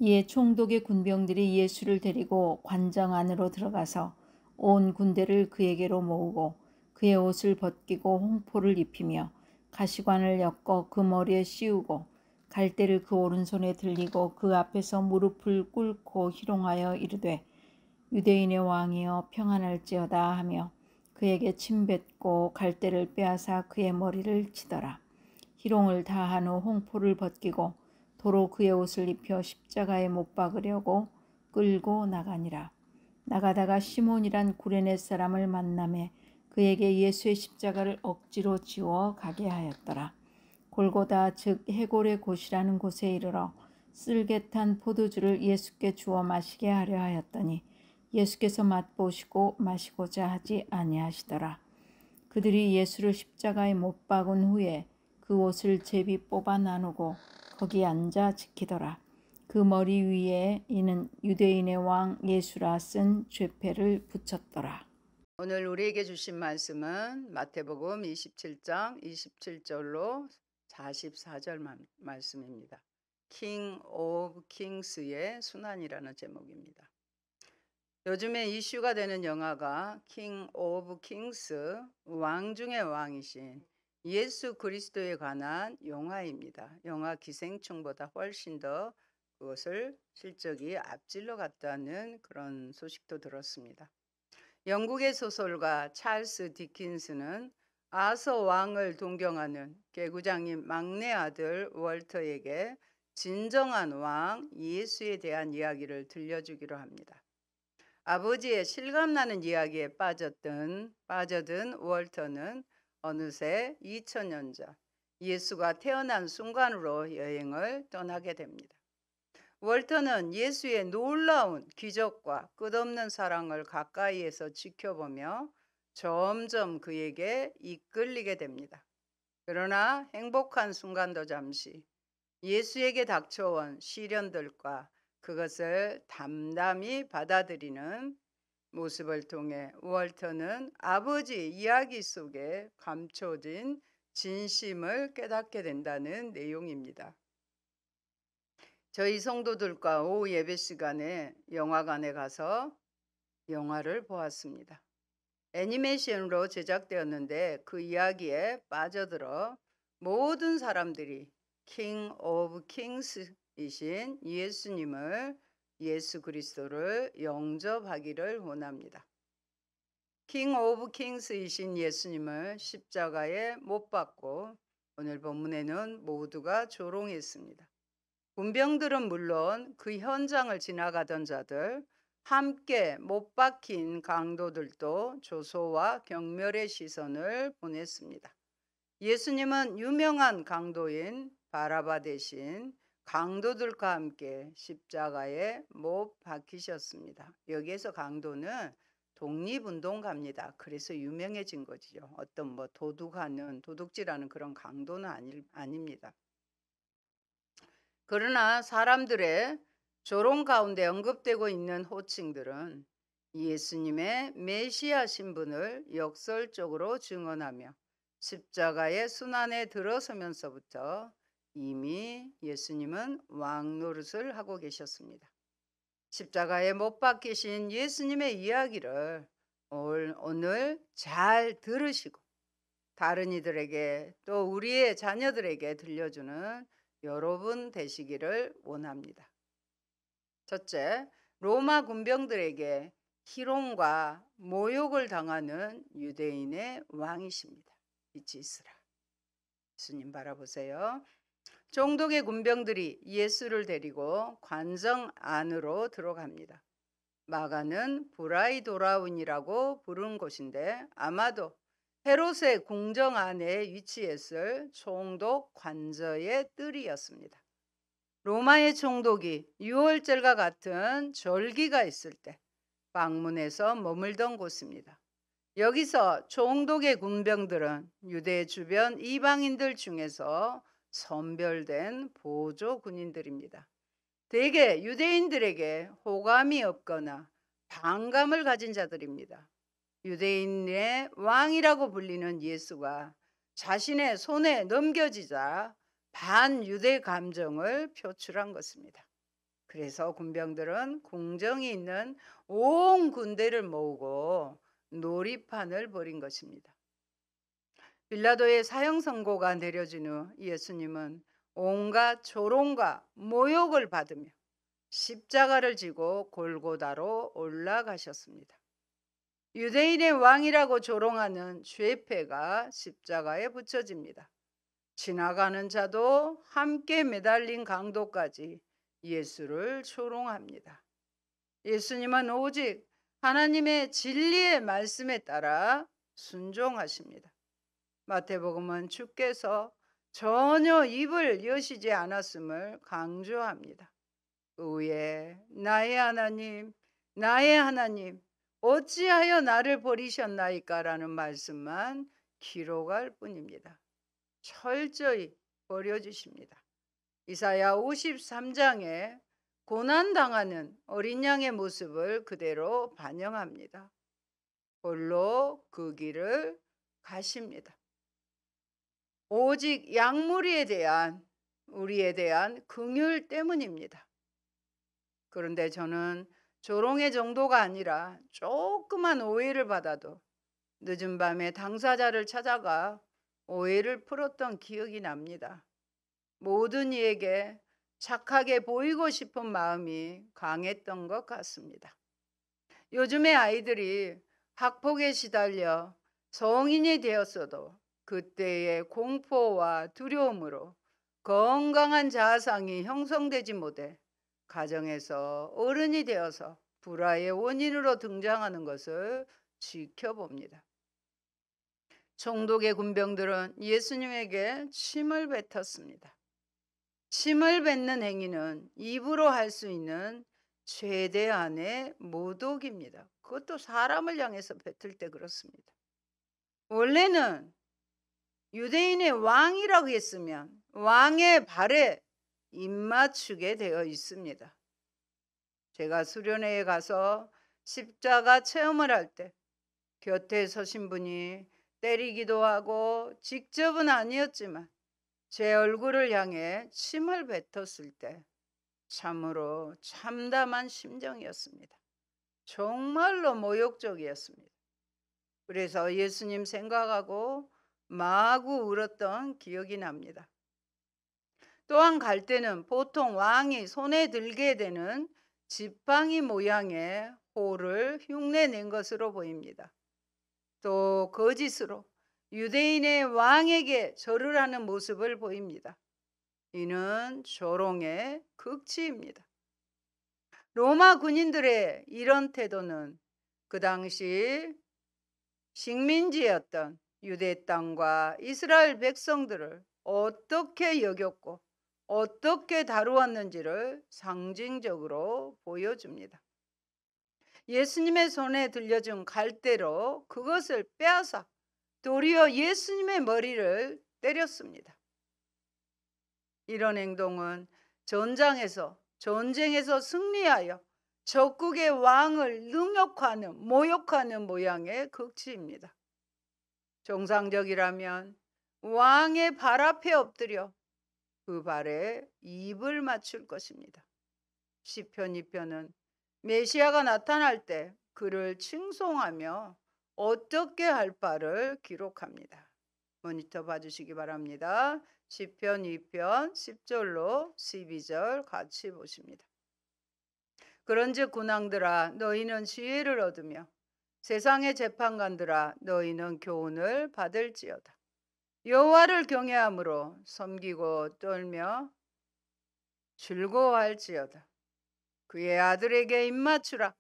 이에 총독의 군병들이 예수를 데리고 관정 안으로 들어가서 온 군대를 그에게로 모으고 그의 옷을 벗기고 홍포를 입히며 가시관을 엮어 그 머리에 씌우고 갈대를 그 오른손에 들리고 그 앞에서 무릎을 꿇고 희롱하여 이르되 유대인의 왕이여 평안할지어다 하며 그에게 침뱉고 갈대를 빼앗아 그의 머리를 치더라. 희롱을 다한 후 홍포를 벗기고 도로 그의 옷을 입혀 십자가에 못 박으려고 끌고 나가니라. 나가다가 시몬이란 구레네 사람을 만나매 그에게 예수의 십자가를 억지로 지워 가게 하였더라. 골고다 즉 해골의 곳이라는 곳에 이르러 쓸개탄 포도주를 예수께 주어 마시게 하려 하였더니 예수께서 맛보시고 마시고자 하지 아니하시더라. 그들이 예수를 십자가에 못 박은 후에 그 옷을 제비 뽑아 나누고 거기 앉아 지키더라. 그 머리 위에 이는 유대인의 왕 예수라 쓴 죄패를 붙였더라. 오늘 우리에게 주신 말씀은 마태복음 27장 27절로 44절 말씀입니다. King of Kings의 순환이라는 제목입니다. 요즘에 이슈가 되는 영화가 King of Kings, 왕 중의 왕이신 예수 그리스도에 관한 영화입니다. 영화 기생충보다 훨씬 더 그것을 실적이 앞질러 갔다는 그런 소식도 들었습니다. 영국의 소설가 찰스 디킨스는 아서 왕을 동경하는 개구장인 막내 아들 월터에게 진정한 왕 예수에 대한 이야기를 들려주기로 합니다. 아버지의 실감나는 이야기에 빠져든 월터는 어느새 2000년 전 예수가 태어난 순간으로 여행을 떠나게 됩니다. 월터는 예수의 놀라운 기적과 끝없는 사랑을 가까이에서 지켜보며 점점 그에게 이끌리게 됩니다. 그러나 행복한 순간도 잠시 예수에게 닥쳐온 시련들과 그것을 담담히 받아들이는 모습을 통해 월터는 아버지 이야기 속에 감춰진 진심을 깨닫게 된다는 내용입니다. 저희 성도들과 오후 예배 시간에 영화관에 가서 영화를 보았습니다. 애니메이션으로 제작되었는데 그 이야기에 빠져들어 모든 사람들이 킹 오브 킹스이신 예수님을, 예수 그리스도를 영접하기를 원합니다. 킹 오브 킹스이신 예수님을 십자가에 못 박고 오늘 본문에는 모두가 조롱했습니다. 군병들은 물론 그 현장을 지나가던 자들, 함께 못 박힌 강도들도 조소와 경멸의 시선을 보냈습니다. 예수님은 유명한 강도인 바라바 대신 강도들과 함께 십자가에 못 박히셨습니다. 여기에서 강도는 독립운동가입니다. 그래서 유명해진 거지요. 어떤 도둑질하는 그런 강도는 아닙니다. 그러나 사람들의 조롱 가운데 언급되고 있는 호칭들은 예수님의 메시아 신분을 역설적으로 증언하며 십자가의 순환에 들어서면서부터 이미 예수님은 왕 노릇을 하고 계셨습니다. 십자가에 못 박히신 예수님의 이야기를 오늘 잘 들으시고 다른 이들에게 또 우리의 자녀들에게 들려주는 여러분 되시기를 원합니다. 첫째, 로마 군병들에게 희롱과 모욕을 당하는 유대인의 왕이십니다. 잊지 있으라. 예수님 바라보세요. 총독의 군병들이 예수를 데리고 관정 안으로 들어갑니다. 마가는 브라이도라운이라고 부른 곳인데 아마도 헤롯의 궁정 안에 위치했을 총독 관저의 뜰이었습니다. 로마의 총독이 유월절과 같은 절기가 있을 때 방문해서 머물던 곳입니다. 여기서 총독의 군병들은 유대 주변 이방인들 중에서 선별된 보조 군인들입니다. 대개 유대인들에게 호감이 없거나 반감을 가진 자들입니다. 유대인의 왕이라고 불리는 예수가 자신의 손에 넘겨지자 반유대 감정을 표출한 것입니다. 그래서 군병들은 공정이 있는 온 군대를 모으고 놀이판을 벌인 것입니다. 빌라도의 사형 선고가 내려진 후 예수님은 온갖 조롱과 모욕을 받으며 십자가를 지고 골고다로 올라가셨습니다. 유대인의 왕이라고 조롱하는 죄패가 십자가에 붙여집니다. 지나가는 자도 함께 매달린 강도까지 예수를 조롱합니다. 예수님은 오직 하나님의 진리의 말씀에 따라 순종하십니다. 마태복음은 주께서 전혀 입을 여시지 않았음을 강조합니다. 그 후에 나의 하나님, 나의 하나님, 어찌하여 나를 버리셨나이까? 라는 말씀만 기록할 뿐입니다. 철저히 버려주십니다. 이사야 53장에 고난당하는 어린 양의 모습을 그대로 반영합니다. 홀로 그 길을 가십니다. 오직 양무리에 대한 우리에 대한 긍휼 때문입니다. 그런데 저는 조롱의 정도가 아니라 조그만 오해를 받아도 늦은 밤에 당사자를 찾아가 오해를 풀었던 기억이 납니다. 모든 이에게 착하게 보이고 싶은 마음이 강했던 것 같습니다. 요즘의 아이들이 학폭에 시달려 성인이 되었어도 그때의 공포와 두려움으로 건강한 자아상이 형성되지 못해 가정에서 어른이 되어서 불화의 원인으로 등장하는 것을 지켜봅니다. 총독의 군병들은 예수님에게 침을 뱉었습니다. 침을 뱉는 행위는 입으로 할 수 있는 최대한의 모독입니다. 그것도 사람을 향해서 뱉을 때 그렇습니다. 원래는 유대인의 왕이라고 했으면 왕의 발에 입맞추게 되어 있습니다. 제가 수련회에 가서 십자가 체험을 할 때 곁에 서신 분이 때리기도 하고 직접은 아니었지만 제 얼굴을 향해 침을 뱉었을 때 참으로 참담한 심정이었습니다. 정말로 모욕적이었습니다. 그래서 예수님 생각하고 마구 울었던 기억이 납니다. 또한 갈 때는 보통 왕이 손에 들게 되는 지팡이 모양의 호를 흉내낸 것으로 보입니다. 또 거짓으로 유대인의 왕에게 절을 하는 모습을 보입니다. 이는 조롱의 극치입니다. 로마 군인들의 이런 태도는 그 당시 식민지였던 유대 땅과 이스라엘 백성들을 어떻게 여겼고 어떻게 다루었는지를 상징적으로 보여줍니다. 예수님의 손에 들려준 갈대로 그것을 빼앗아 도리어 예수님의 머리를 때렸습니다. 이런 행동은 전쟁에서 승리하여 적국의 왕을 능욕하는, 모욕하는 모양의 극치입니다. 정상적이라면 왕의 발 앞에 엎드려 그 발에 입을 맞출 것입니다. 시편 2편은 메시아가 나타날 때 그를 칭송하며 어떻게 할 바를 기록합니다. 모니터 봐주시기 바랍니다. 시편 2편 10절로 12절 같이 보십니다. 그런즉 군왕들아 너희는 지혜를 얻으며 세상의 재판관들아 너희는 교훈을 받을지어다. 여호와를 경외함으로 섬기고 떨며 즐거워할지어다. 그의 아들에게 입맞추라.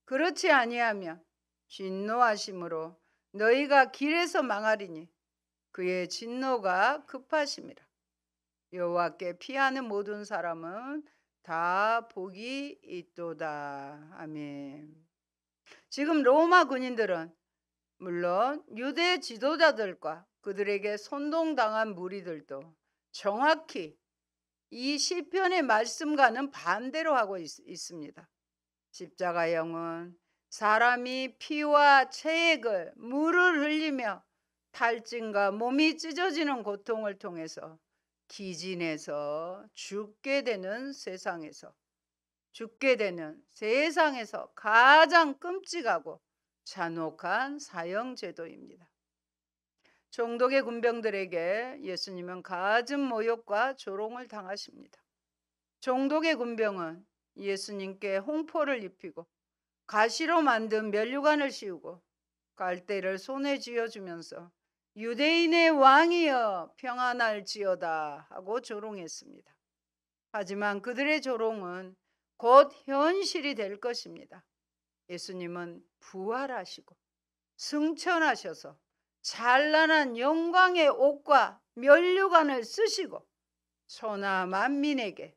그렇지 아니하면 진노하심으로 너희가 길에서 망하리니 그의 진노가 급하심이라. 여호와께 피하는 모든 사람은 다 복이 있도다. 아멘. 지금 로마 군인들은 물론 유대 지도자들과 그들에게 선동당한 무리들도 정확히 이 시편의 말씀과는 반대로 하고 있습니다. 십자가형은 사람이 피와 체액을 물을 흘리며 탈진과 몸이 찢어지는 고통을 통해서 기진해서 죽게 되는 세상에서 죽게 되는 세상에서 가장 끔찍하고 잔혹한 사형 제도입니다. 종독의 군병들에게 예수님은 갖은 모욕과 조롱을 당하십니다. 종독의 군병은 예수님께 홍포를 입히고 가시로 만든 면류관을 씌우고 갈대를 손에 쥐어주면서 유대인의 왕이여 평안할지어다 하고 조롱했습니다. 하지만 그들의 조롱은 곧 현실이 될 것입니다. 예수님은 부활하시고 승천하셔서 찬란한 영광의 옷과 면류관을 쓰시고 천하 만민에게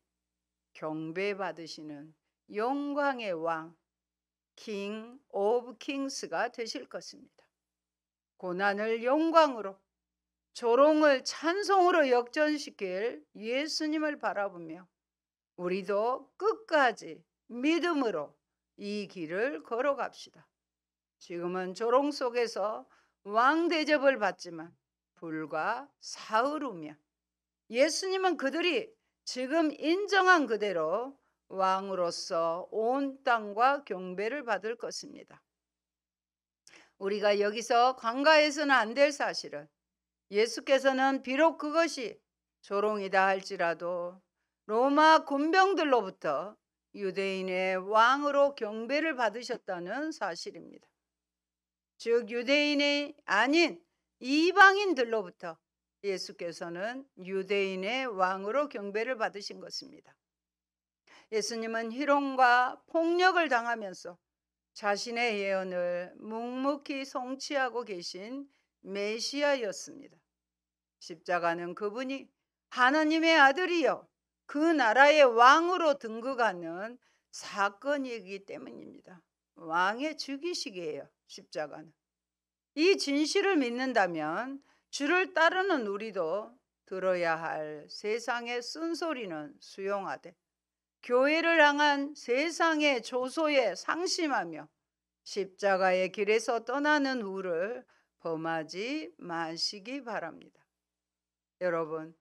경배받으시는 영광의 왕, 킹 오브 킹스가 되실 것입니다. 고난을 영광으로, 조롱을 찬송으로 역전시킬 예수님을 바라보며 우리도 끝까지 믿음으로 이 길을 걸어갑시다. 지금은 조롱 속에서 왕 대접을 받지만 불과 사흘 후면 예수님은 그들이 지금 인정한 그대로 왕으로서 온 땅과 경배를 받을 것입니다. 우리가 여기서 간과해서는 안 될 사실은 예수께서는 비록 그것이 조롱이다 할지라도 로마 군병들로부터 유대인의 왕으로 경배를 받으셨다는 사실입니다. 즉 유대인이 아닌 이방인들로부터 예수께서는 유대인의 왕으로 경배를 받으신 것입니다. 예수님은 희롱과 폭력을 당하면서 자신의 예언을 묵묵히 성취하고 계신 메시아였습니다. 십자가는 그분이 하나님의 아들이요 그 나라의 왕으로 등극하는 사건이기 때문입니다. 왕의 즉위식이에요. 십자가는. 이 진실을 믿는다면 주를 따르는 우리도 들어야 할 세상의 쓴소리는 수용하되 교회를 향한 세상의 조소에 상심하며 십자가의 길에서 떠나는 우를 범하지 마시기 바랍니다. 여러분,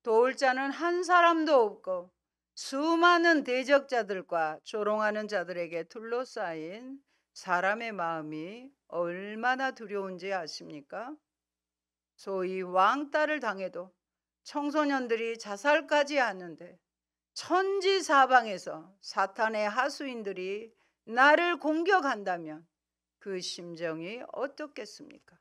도울 자는 한 사람도 없고 수많은 대적자들과 조롱하는 자들에게 둘러싸인 사람의 마음이 얼마나 두려운지 아십니까? 소위 왕따를 당해도 청소년들이 자살까지 하는데 천지사방에서 사탄의 하수인들이 나를 공격한다면 그 심정이 어떻겠습니까?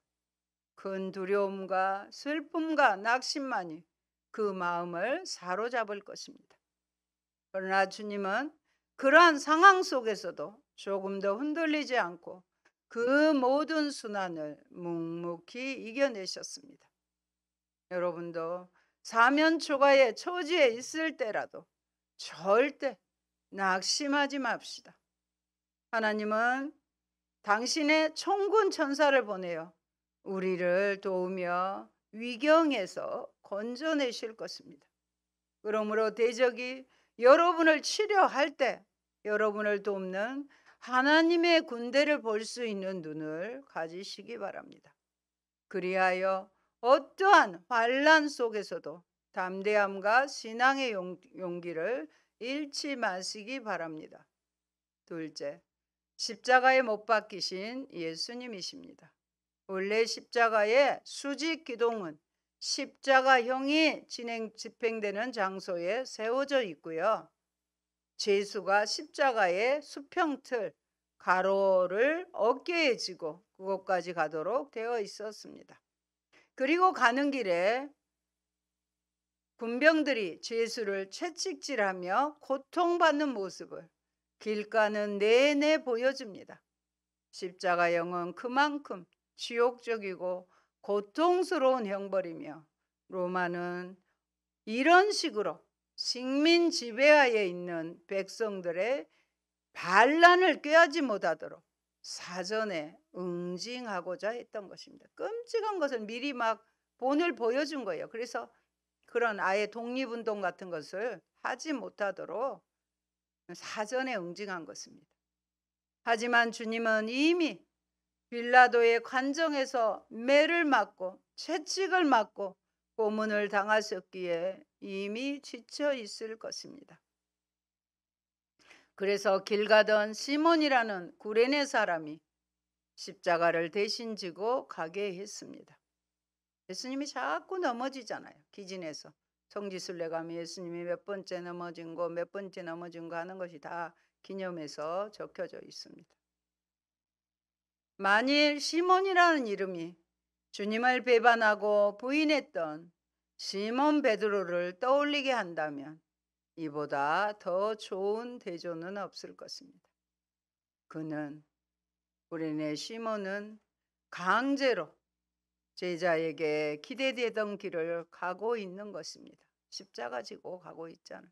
큰 두려움과 슬픔과 낙심만이 그 마음을 사로잡을 것입니다. 그러나 주님은 그러한 상황 속에서도 조금 더 흔들리지 않고 그 모든 순환을 묵묵히 이겨내셨습니다. 여러분도 사면 초가의 처지에 있을 때라도 절대 낙심하지 맙시다. 하나님은 당신의 천군 천사를 보내어 우리를 도우며 위경에서 건져내실 것입니다. 그러므로 대적이 여러분을 치려할 때 여러분을 돕는 하나님의 군대를 볼 수 있는 눈을 가지시기 바랍니다. 그리하여 어떠한 환난 속에서도 담대함과 신앙의 용기를 잃지 마시기 바랍니다. 둘째, 십자가에 못 박히신 예수님이십니다. 원래 십자가의 수직 기둥은 십자가형이 집행되는 장소에 세워져 있고요. 제수가 십자가의 수평틀 가로를 어깨에 지고 그곳까지 가도록 되어 있었습니다. 그리고 가는 길에 군병들이 제수를 채찍질하며 고통받는 모습을 길 가는 내내 보여줍니다. 십자가형은 그만큼 지옥적이고 고통스러운 형벌이며 로마는 이런 식으로 식민 지배하에 있는 백성들의 반란을 꾀하지 못하도록 사전에 응징하고자 했던 것입니다. 끔찍한 것을 미리 막 본을 보여준 거예요. 그래서 그런 아예 독립운동 같은 것을 하지 못하도록 사전에 응징한 것입니다. 하지만 주님은 이미 빌라도의 관정에서 매를 맞고 채찍을 맞고 고문을 당하셨기에 이미 지쳐 있을 것입니다. 그래서 길 가던 시몬이라는 구레네 사람이 십자가를 대신 지고 가게 했습니다. 예수님이 자꾸 넘어지잖아요. 기진에서. 성지순례 가면 예수님이 몇 번째 넘어진 거, 몇 번째 넘어진 거 하는 것이 다 기념해서 적혀져 있습니다. 만일 시몬이라는 이름이 주님을 배반하고 부인했던 시몬 베드로를 떠올리게 한다면 이보다 더 좋은 대조는 없을 것입니다. 그는, 구레네 시몬은 강제로 제자에게 기대되던 길을 가고 있는 것입니다. 십자가 지고 가고 있잖아요.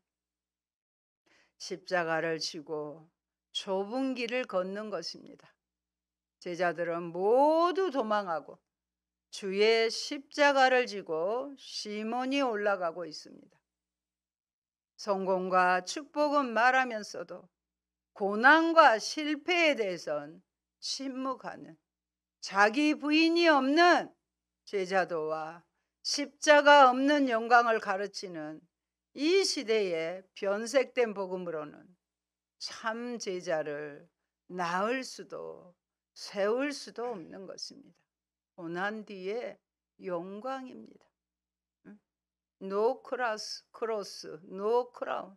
십자가를 지고 좁은 길을 걷는 것입니다. 제자들은 모두 도망하고 주의 십자가를 지고 시몬이 올라가고 있습니다. 성공과 축복은 말하면서도 고난과 실패에 대해선 침묵하는, 자기 부인이 없는 제자도와 십자가 없는 영광을 가르치는 이 시대의 변색된 복음으로는 참 제자를 낳을 수도 세울 수도 없는 것입니다. 고난 뒤에 영광입니다. No cross, no crown.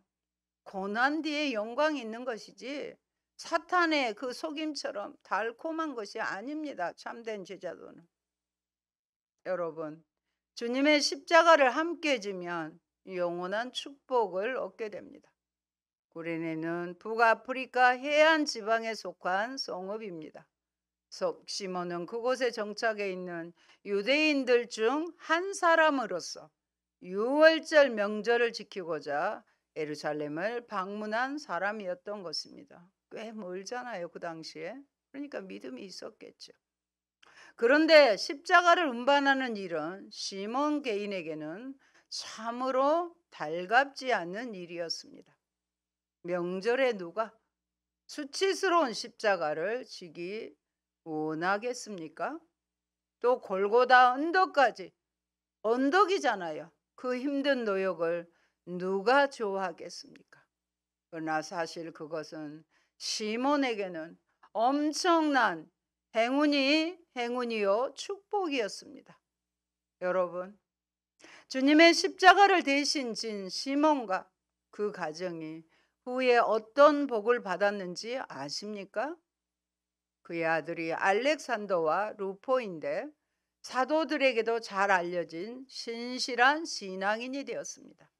고난 뒤에 영광이 있는 것이지 사탄의 그 속임처럼 달콤한 것이 아닙니다. 참된 제자도는. 여러분, 주님의 십자가를 함께 지면 영원한 축복을 얻게 됩니다. 구레네는 북아프리카 해안 지방에 속한 성읍입니다. 시몬은 그곳에 정착해 있는 유대인들 중 한 사람으로서 유월절 명절을 지키고자 예루살렘을 방문한 사람이었던 것입니다. 꽤 멀잖아요, 그 당시에. 그러니까 믿음이 있었겠죠. 그런데 십자가를 운반하는 일은 시몬 개인에게는 참으로 달갑지 않은 일이었습니다. 명절에 누가 수치스러운 십자가를 지기 원하겠습니까? 또 골고다 언덕까지, 언덕이잖아요. 그 힘든 노역을 누가 좋아하겠습니까? 그러나 사실 그것은 시몬에게는 엄청난 행운이요 축복이었습니다. 여러분, 주님의 십자가를 대신 진 시몬과 그 가정이 후에 어떤 복을 받았는지 아십니까? 그의 아들이 알렉산더와 루포인데 사도들에게도 잘 알려진 신실한 신앙인이 되었습니다.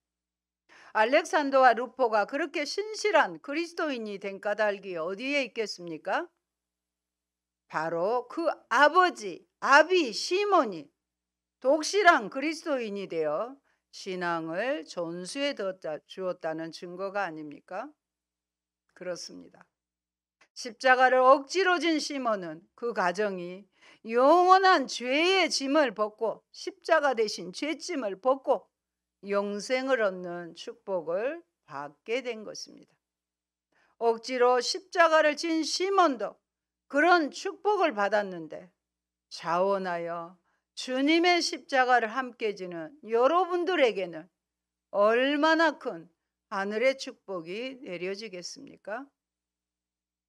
알렉산더와 루포가 그렇게 신실한 그리스도인이 된 까닭이 어디에 있겠습니까? 바로 그 아비 시몬이 독실한 그리스도인이 되어 신앙을 전수해 주었다는 증거가 아닙니까? 그렇습니다. 십자가를 억지로 진 시몬은 그 가정이 영원한 죄의 짐을 벗고 십자가 대신 죄짐을 벗고 영생을 얻는 축복을 받게 된 것입니다. 억지로 십자가를 진 시몬도 그런 축복을 받았는데 자원하여 주님의 십자가를 함께 지는 여러분들에게는 얼마나 큰 하늘의 축복이 내려지겠습니까?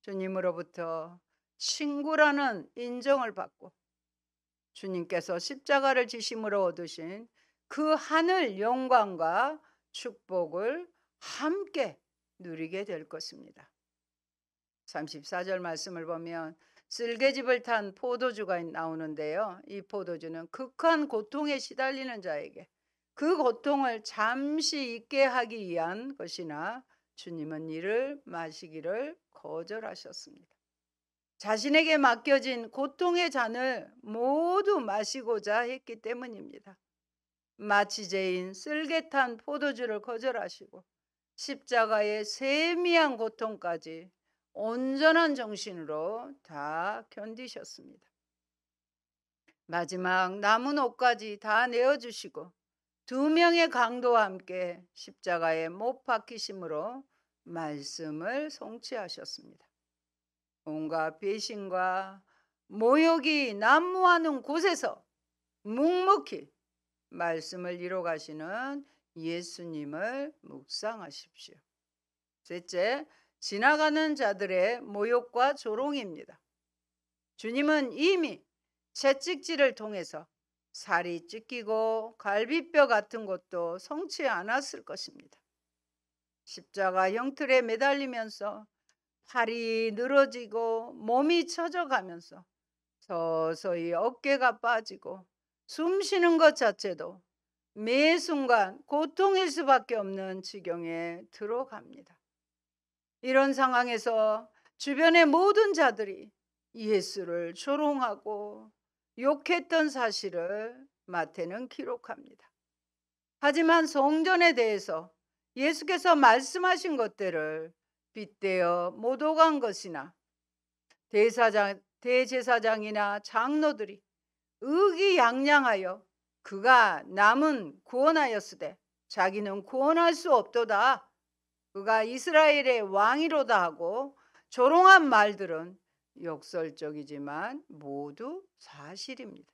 주님으로부터 친구라는 인정을 받고 주님께서 십자가를 지심으로 얻으신 그 하늘 영광과 축복을 함께 누리게 될 것입니다. 34절 말씀을 보면 쓸개즙을 탄 포도주가 나오는데요. 이 포도주는 극한 고통에 시달리는 자에게 그 고통을 잠시 잊게 하기 위한 것이나 주님은 이를 마시기를 거절하셨습니다. 자신에게 맡겨진 고통의 잔을 모두 마시고자 했기 때문입니다. 마취제인 쓸개탄 포도주를 거절하시고 십자가의 세미한 고통까지 온전한 정신으로 다 견디셨습니다. 마지막 남은 옷까지 다 내어주시고 2명의 강도와 함께 십자가에 못 박히심으로 말씀을 성취하셨습니다. 온갖 배신과 모욕이 난무하는 곳에서 묵묵히 말씀을 이뤄가시는 예수님을 묵상하십시오. 셋째, 지나가는 자들의 모욕과 조롱입니다. 주님은 이미 채찍질을 통해서 살이 찢기고 갈비뼈 같은 것도 성치 않았을 것입니다. 십자가 형틀에 매달리면서 팔이 늘어지고 몸이 처져가면서 서서히 어깨가 빠지고 숨 쉬는 것 자체도 매 순간 고통일 수밖에 없는 지경에 들어갑니다. 이런 상황에서 주변의 모든 자들이 예수를 조롱하고 욕했던 사실을 마태는 기록합니다. 하지만 성전에 대해서 예수께서 말씀하신 것들을 빗대어 못 오간 것이나 대제사장이나 장로들이 의기양양하여 그가 남은 구원하였으되 자기는 구원할 수 없도다, 그가 이스라엘의 왕이로다 하고 조롱한 말들은 역설적이지만 모두 사실입니다.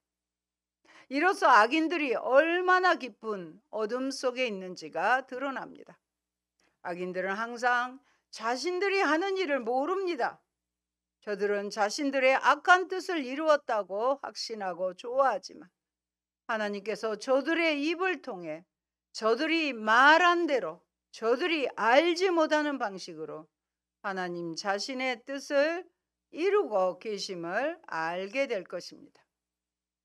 이로써 악인들이 얼마나 깊은 어둠 속에 있는지가 드러납니다. 악인들은 항상 자신들이 하는 일을 모릅니다. 저들은 자신들의 악한 뜻을 이루었다고 확신하고 좋아하지만 하나님께서 저들의 입을 통해 저들이 말한 대로 저들이 알지 못하는 방식으로 하나님 자신의 뜻을 이루고 계심을 알게 될 것입니다.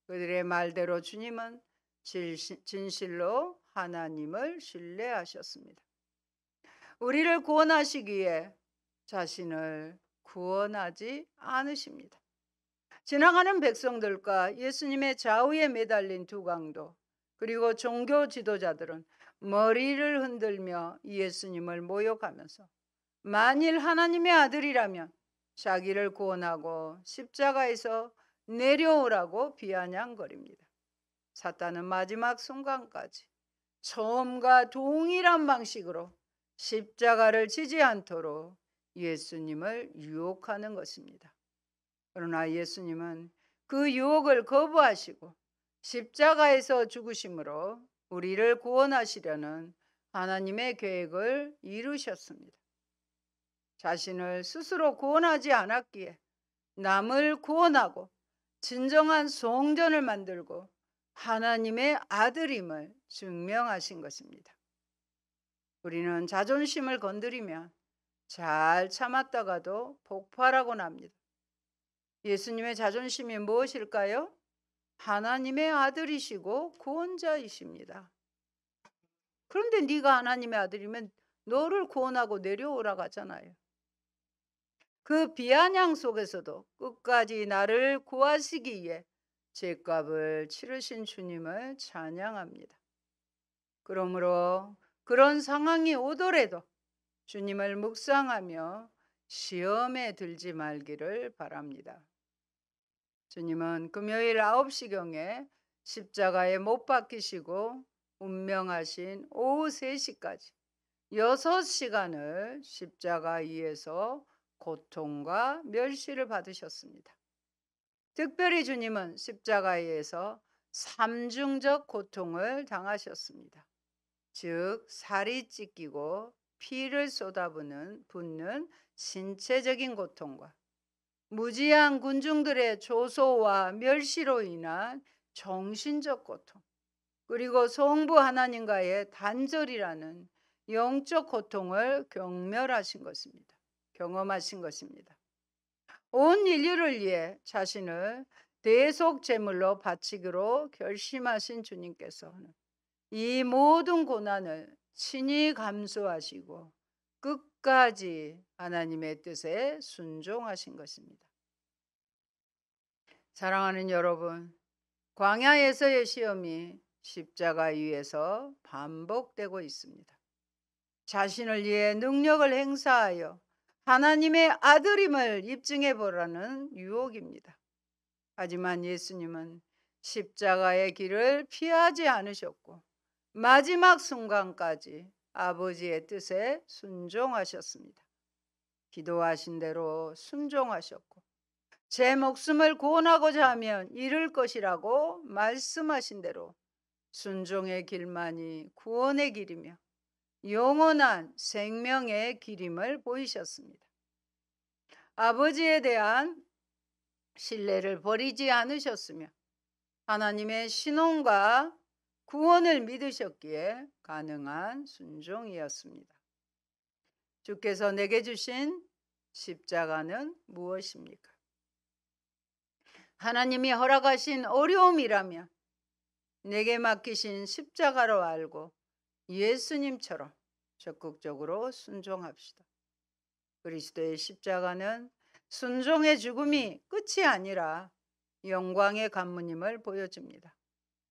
그들의 말대로 주님은 진실로 하나님을 신뢰하셨습니다. 우리를 구원하시기 위해 자신을 구원하지 않으십니다. 지나가는 백성들과 예수님의 좌우에 매달린 두 강도 그리고 종교 지도자들은 머리를 흔들며 예수님을 모욕하면서 만일 하나님의 아들이라면 자기를 구원하고 십자가에서 내려오라고 비아냥거립니다. 사탄은 마지막 순간까지 처음과 동일한 방식으로 십자가를 지지 않도록 예수님을 유혹하는 것입니다. 그러나 예수님은 그 유혹을 거부하시고 십자가에서 죽으심으로 우리를 구원하시려는 하나님의 계획을 이루셨습니다. 자신을 스스로 구원하지 않았기에 남을 구원하고 진정한 성전을 만들고 하나님의 아들임을 증명하신 것입니다. 우리는 자존심을 건드리면 잘 참았다가도 폭발하고 납니다. 예수님의 자존심이 무엇일까요? 하나님의 아들이시고 구원자이십니다. 그런데 네가 하나님의 아들이면 너를 구원하고 내려오라고 하잖아요. 그 비아냥 속에서도 끝까지 나를 구하시기 위해 죄값을 치르신 주님을 찬양합니다. 그러므로 그런 상황이 오더라도 주님을 묵상하며 시험에 들지 말기를 바랍니다. 주님은 금요일 9시경에 십자가에 못 박히시고 운명하신 오후 3시까지 6시간을 십자가 위에서 고통과 멸시를 받으셨습니다. 특별히 주님은 십자가에서 삼중적 고통을 당하셨습니다. 즉 살이 찢기고 피를 쏟아붓는 신체적인 고통과 무지한 군중들의 조소와 멸시로 인한 정신적 고통, 그리고 성부 하나님과의 단절이라는 영적 고통을 경험하신 것입니다. 온 인류를 위해 자신을 대속 제물로 바치기로 결심하신 주님께서는 이 모든 고난을 친히 감수하시고 끝까지 하나님의 뜻에 순종하신 것입니다. 사랑하는 여러분, 광야에서의 시험이 십자가 위에서 반복되고 있습니다. 자신을 위해 능력을 행사하여 하나님의 아들임을 입증해 보라는 유혹입니다. 하지만 예수님은 십자가의 길을 피하지 않으셨고 마지막 순간까지 아버지의 뜻에 순종하셨습니다. 기도하신 대로 순종하셨고 제 목숨을 구원하고자 하면 잃을 것이라고 말씀하신 대로 순종의 길만이 구원의 길이며 영원한 생명의 길임을 보이셨습니다. 아버지에 대한 신뢰를 버리지 않으셨으며 하나님의 신원과 구원을 믿으셨기에 가능한 순종이었습니다. 주께서 내게 주신 십자가는 무엇입니까? 하나님이 허락하신 어려움이라면 내게 맡기신 십자가로 알고 예수님처럼 적극적으로 순종합시다. 그리스도의 십자가는 순종의 죽음이 끝이 아니라 영광의 관문임을 보여줍니다.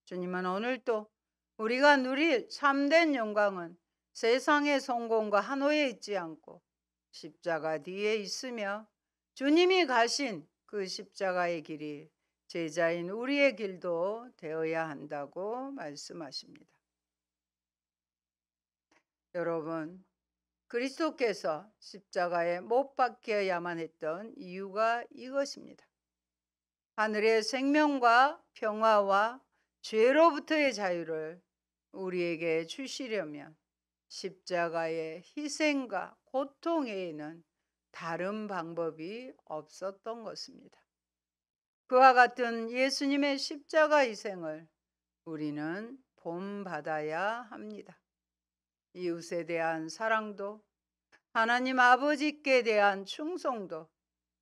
주님은 오늘도 우리가 누릴 참된 영광은 세상의 성공과 한호에 있지 않고 십자가 뒤에 있으며 주님이 가신 그 십자가의 길이 제자인 우리의 길도 되어야 한다고 말씀하십니다. 여러분, 그리스도께서 십자가에 못 박혀야만 했던 이유가 이것입니다. 하늘의 생명과 평화와 죄로부터의 자유를 우리에게 주시려면 십자가의 희생과 고통 외에는 다른 방법이 없었던 것입니다. 그와 같은 예수님의 십자가 희생을 우리는 본받아야 합니다. 이웃에 대한 사랑도 하나님 아버지께 대한 충성도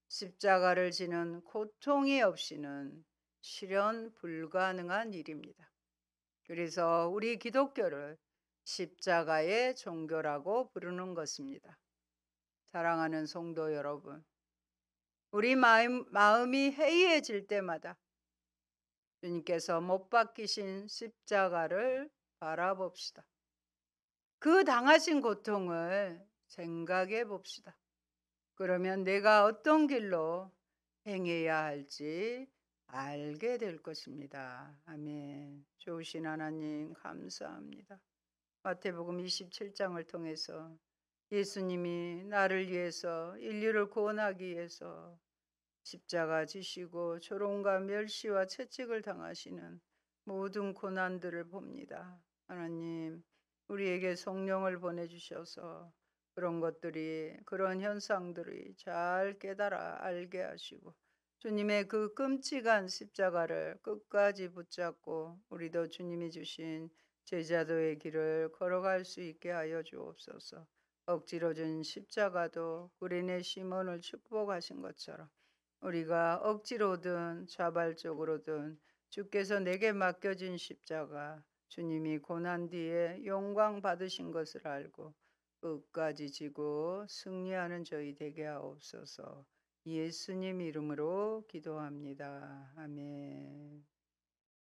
십자가를 지는 고통이 없이는 실현 불가능한 일입니다. 그래서 우리 기독교를 십자가의 종교라고 부르는 것입니다. 사랑하는 성도 여러분, 우리 마음이 해이해질 때마다 주님께서 못 박히신 십자가를 바라봅시다. 그 당하신 고통을 생각해 봅시다. 그러면 내가 어떤 길로 행해야 할지 알게 될 것입니다. 아멘. 좋으신 하나님 감사합니다. 마태복음 27장을 통해서 예수님이 나를 위해서 인류를 구원하기 위해서 십자가 지시고 조롱과 멸시와 채찍을 당하시는 모든 고난들을 봅니다. 하나님, 우리에게 성령을 보내주셔서 그런 것들이, 그런 현상들이 잘 깨달아 알게 하시고 주님의 그 끔찍한 십자가를 끝까지 붙잡고 우리도 주님이 주신 제자도의 길을 걸어갈 수 있게 하여 주옵소서. 억지로 준 십자가도 구레네 시몬을 축복하신 것처럼 우리가 억지로든 자발적으로든 주께서 내게 맡겨진 십자가, 주님이 고난 뒤에 영광 받으신 것을 알고 끝까지 지고 승리하는 저희 되게 하옵소서. 예수님 이름으로 기도합니다. 아멘.